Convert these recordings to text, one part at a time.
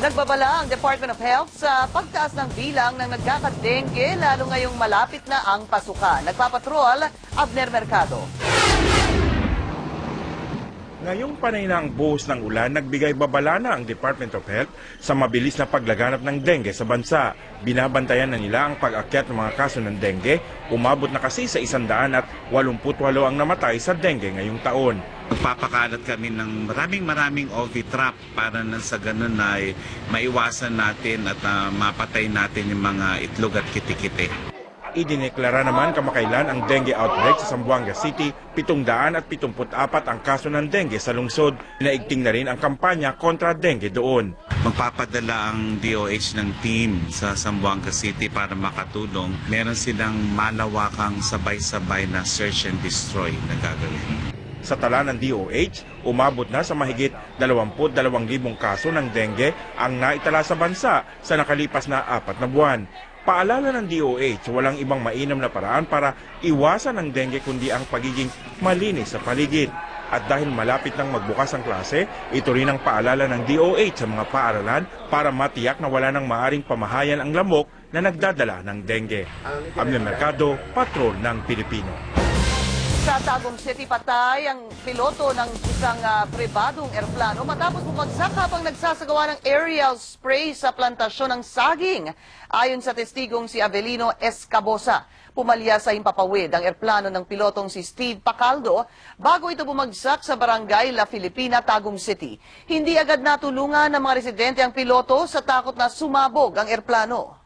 Nagbabala ang Department of Health sa pagtaas ng bilang ng nagkakadengge lalo ngayong malapit na ang pasukan. Nagpapatrol, Abner Mercado. Ngayong panay na ang buhos ng ulan, nagbigay babala na ang Department of Health sa mabilis na paglaganap ng dengue sa bansa. Binabantayan na nila ang pag-akyat ng mga kaso ng dengue. Umabot na kasi sa 188 ang namatay sa dengue ngayong taon. Magpapakalat kami ng maraming OV trap para na sa ganun ay maiwasan natin at mapatay natin yung mga itlog at kitikite. Idineklara naman kamakailan ang dengue outbreak sa Zamboanga City, 774 ang kaso ng dengue sa lungsod. Naigting na rin ang kampanya kontra dengue doon. Magpapadala ang DOH ng team sa Zamboanga City para makatulong. Meron silang malawakang sabay-sabay na search and destroy na gagawin. Sa tala ng DOH, umabot na sa mahigit 22,000 kaso ng dengue ang naitala sa bansa sa nakalipas na 4 na buwan. Paalala ng DOH, walang ibang mainam na paraan para iwasan ang dengue kundi ang pagiging malinis sa paligid. At dahil malapit nang magbukas ang klase, ito rin ang paalala ng DOH sa mga paaralan para matiyak na wala nang maaring pamahayan ang lamok na nagdadala ng dengue. Abner Mercado, Patrol ng Pilipino. Sa Tagum City, patay ang piloto ng isang pribadong eroplano matapos bumagsak habang nagsasagawa ng aerial spray sa plantasyon ng saging. Ayon sa testigong si Avelino Escabosa, pumalya sa himpapawid ang eroplano ng pilotong si Steve Pacaldo bago ito bumagsak sa barangay La Filipina, Tagum City. Hindi agad natulungan ng mga residente ang piloto sa takot na sumabog ang eroplano.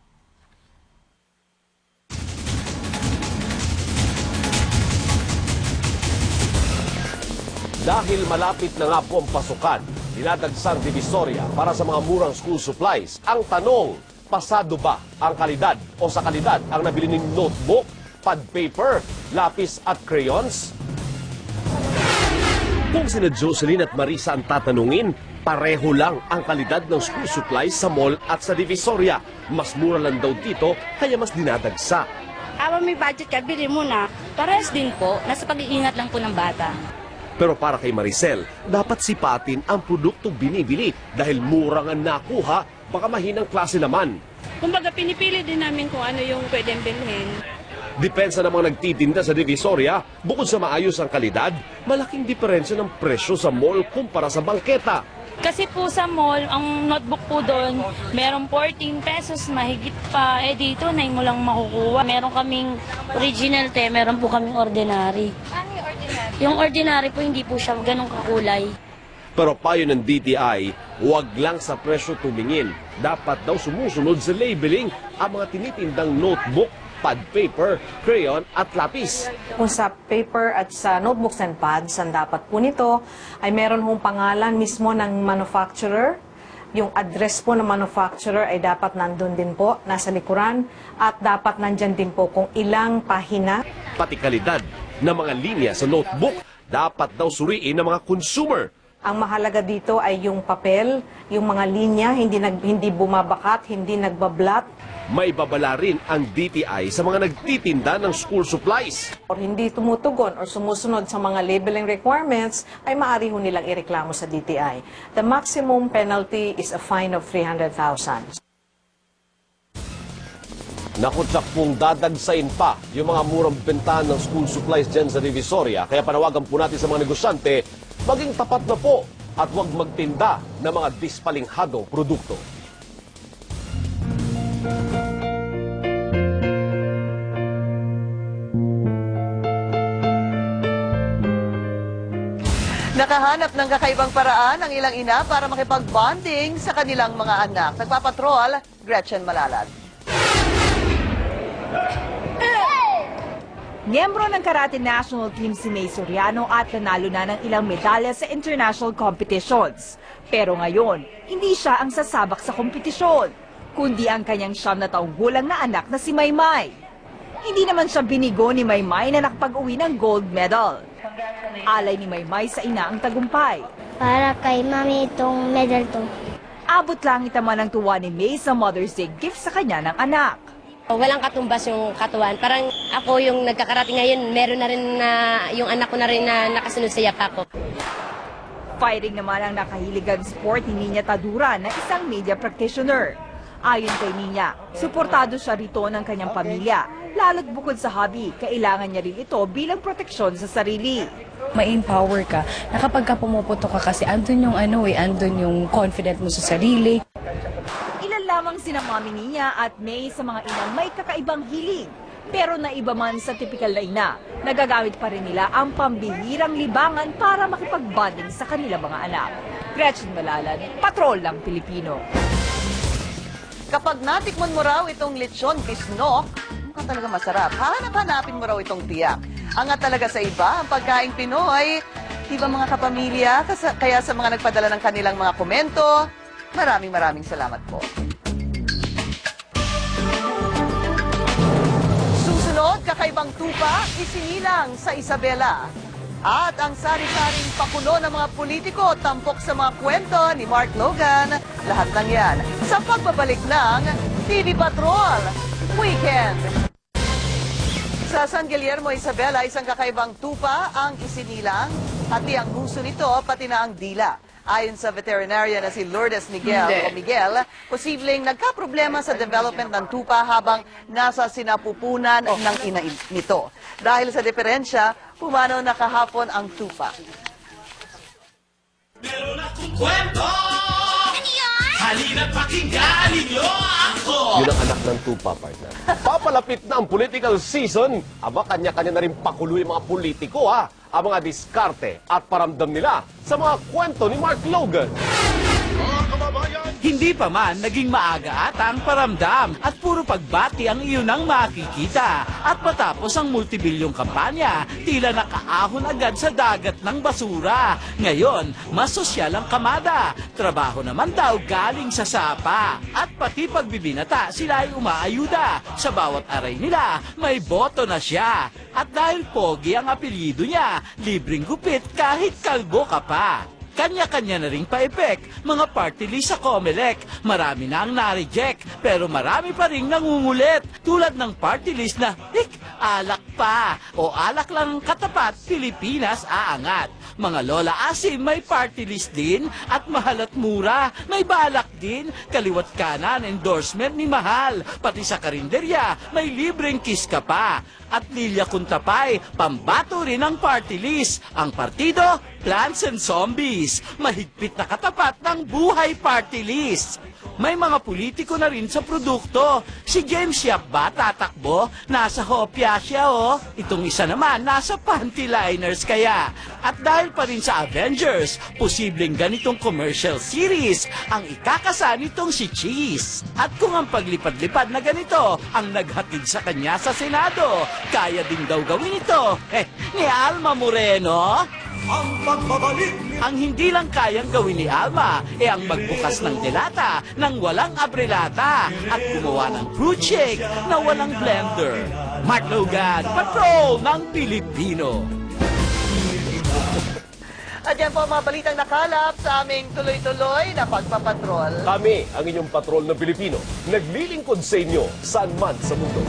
Dahil malapit na nga po ang pasukan, dinadagsang Divisoria para sa mga murang school supplies. Ang tanong, pasado ba ang kalidad o sa kalidad ang nabili ng notebook, pad paper, lapis at crayons? Kung sina Jocelyn at Marisa ang tatanungin, pareho lang ang kalidad ng school supplies sa mall at sa Divisoria. Mas mura lang daw dito, kaya mas dinadagsa. May budget ka, bili mo na. Parehas din po, nasa pag-iingat lang po ng bata. Pero para kay Maricel, dapat sipatin ang produktong binibili dahil mura nga nakuha, baka mahinang klase naman. Kumbaga, pinipili din namin kung ano yung pwedeng bilhin. Depensa ng mga nagtitinda sa Divisoria, bukod sa maayos ang kalidad, malaking diferensya ng presyo sa mall kumpara sa bangketa. Kasi po sa mall, ang notebook po doon, merong 14 pesos, mahigit pa. Dito, 9 mo lang makukuha. Meron kaming original meron po kaming ordinary. Ano yung ordinary? Yung ordinary po, hindi po siya ganun kakulay. Pero payo ng DTI, huwag lang sa presyo tumingin. Dapat daw sumusunod sa labeling ang mga tinitindang notebook, pad paper, crayon at lapis. Kung sa paper at sa notebooks and pads, ang dapat po nito ay meron hong pangalan mismo ng manufacturer. Yung address po ng manufacturer ay dapat nandun din po, nasa likuran, at dapat nandyan din po kung ilang pahina. Pati kalidad ng mga linya sa notebook, dapat daw suriin ng mga consumer. Ang mahalaga dito ay yung papel, yung mga linya, hindi bumabakat, hindi nagbablat. May babala rin ang DTI sa mga nagtitinda ng school supplies. Or hindi tumutugon or sumusunod sa mga labeling requirements, ay maaari ho nilang ireklamo sa DTI. The maximum penalty is a fine of 300,000. Nakutsak pong dadagsain pa yung mga murang bentahan ng school supplies dyan sa Divisoria. Kaya panawagan po natin sa mga negosyante, maging tapat na po at huwag magtinda ng mga dispalinghadong produkto. Nakahanap ng kakaibang paraan ang ilang ina para makipag-bonding sa kanilang mga anak. Nagpapatrol, Gretchen Malalad. Miyembro ng Karate National Team si May Soriano at nanalo na ng ilang medalya sa international competitions. Pero ngayon, hindi siya ang sasabak sa kompetisyon, kundi ang kanyang 9 taong gulang na anak na si Maymay. Hindi naman siya binigo ni Maymay na nakapag-uwi ng gold medal. Alay ni Maymay sa ina ang tagumpay. Para kay mami itong medal to. Abot langit naman ang tuwa ni May sa Mother's Day gift sa kanya ng anak. Walang katumbas yung katuwan. Parang ako yung nagkakarate ngayon, meron na rin na yung anak ko na rin na nakasunod sa yapa ko. Fighting naman ang nakahiligan sport ni Nina Tadura na isang media practitioner. Ayon kay Nina, suportado siya rito ng kanyang pamilya. Lalo't bukod sa hobby, kailangan niya rin ito bilang proteksyon sa sarili. Ma-empower ka na kapag ka pumuputo ka kasi andun yung andun yung confident mo sa sarili. Ilan lamang sina Mami Nina at May sa mga inang may kakaibang hiling. Pero naiba man sa typical na ina, nagagamit pa rin nila ang pambihirang libangan para makipag-bonding sa kanilang mga anak. Gretchen Balalan, Patrol ng Pilipino. Kapag natikman mo raw itong lechon bisnok, mukhang talaga masarap. Hanap-hanapin mo raw itong tiyak. Angat talaga sa iba, ang pagkaing Pinoy. Di ba mga kapamilya? Kaya sa mga nagpadala ng kanilang mga komento, maraming salamat po. Susunod, kakaibang tupa, isinilang sa Isabela. At ang sari-saring pakulo ng mga politiko, tampok sa mga kwento ni Mark Logan. Lahat ng yan sa pagbabalik ng TV Patrol Weekend. Sa San Guillermo, Isabela, isang kakaibang tupa ang isinilang. Hati ang puso nito, pati na ang dila. Ayon sa veterinarian na si Lourdes Miguel, posibleng nagkaproblema sa development ng tupa habang nasa sinapupunan ng ina nito. Dahil sa diferensya, pumanaw na kahapon ang tupa. Meron akong kwento! Halina't pakinggan ninyo ako! Yun ang anak ng tupa, partner. Papalapit na ang political season. Aba, kanya-kanya na rin pakulo yung mga politiko, ha? Ang mga diskarte at paramdam nila sa mga kwento ni Mark Logan. Hindi pa man naging maaga ata ang paramdam at puro pagbati ang iyon ang makikita. At matapos ang multibilyong kampanya, tila nakaahon agad sa dagat ng basura. Ngayon, mas sosyal ang kamada. Trabaho naman daw galing sa sapa. At pati pagbibinata, sila ay umaayuda. Sa bawat aray nila, may boto na siya. At dahil pogi ang apelyido niya, libreng gupit kahit kalbo ka pa. Kanya-kanya na ring pa-epek, mga party list sa Comelec. Marami na ang na-reject, pero marami pa ring nangungulit. Tulad ng party list na, alak pa. O alak lang katapat, Pilipinas aangat. Mga lola asim may party list din at mahal at mura. May balak din, kaliwat kanan endorsement ni Mahal. Pati sa karinderya, may libreng kiss ka pa. At Lilia Kuntapay, pambato rin ang party list. Ang partido, Plants and Zombies. Mahigpit na katapat ng buhay party list. May mga politiko na rin sa produkto. Si James Yap ba tatakbo? Nasa hopya siya, oh. Itong isa naman, nasa panty liners kaya. At dahil pa rin sa Avengers, posibleng ganitong commercial series ang ikakasa nitong si Cheese. At kung ang paglipad-lipad na ganito ang naghatid sa kanya sa Senado, kaya din daw gawin ito ni Alma Moreno. Ang hindi lang kayang gawin ni Alma ang magbukas ng delata nang walang abrelata at gumawa ng fruit shake na walang blender. Mark Logan, Patrol ng Pilipino. At yan po ang mga balitang nakalap sa aming tuloy-tuloy na pagpapatrol. Kami, ang inyong patrol ng Pilipino, naglilingkod sa inyo saan man sa mundo.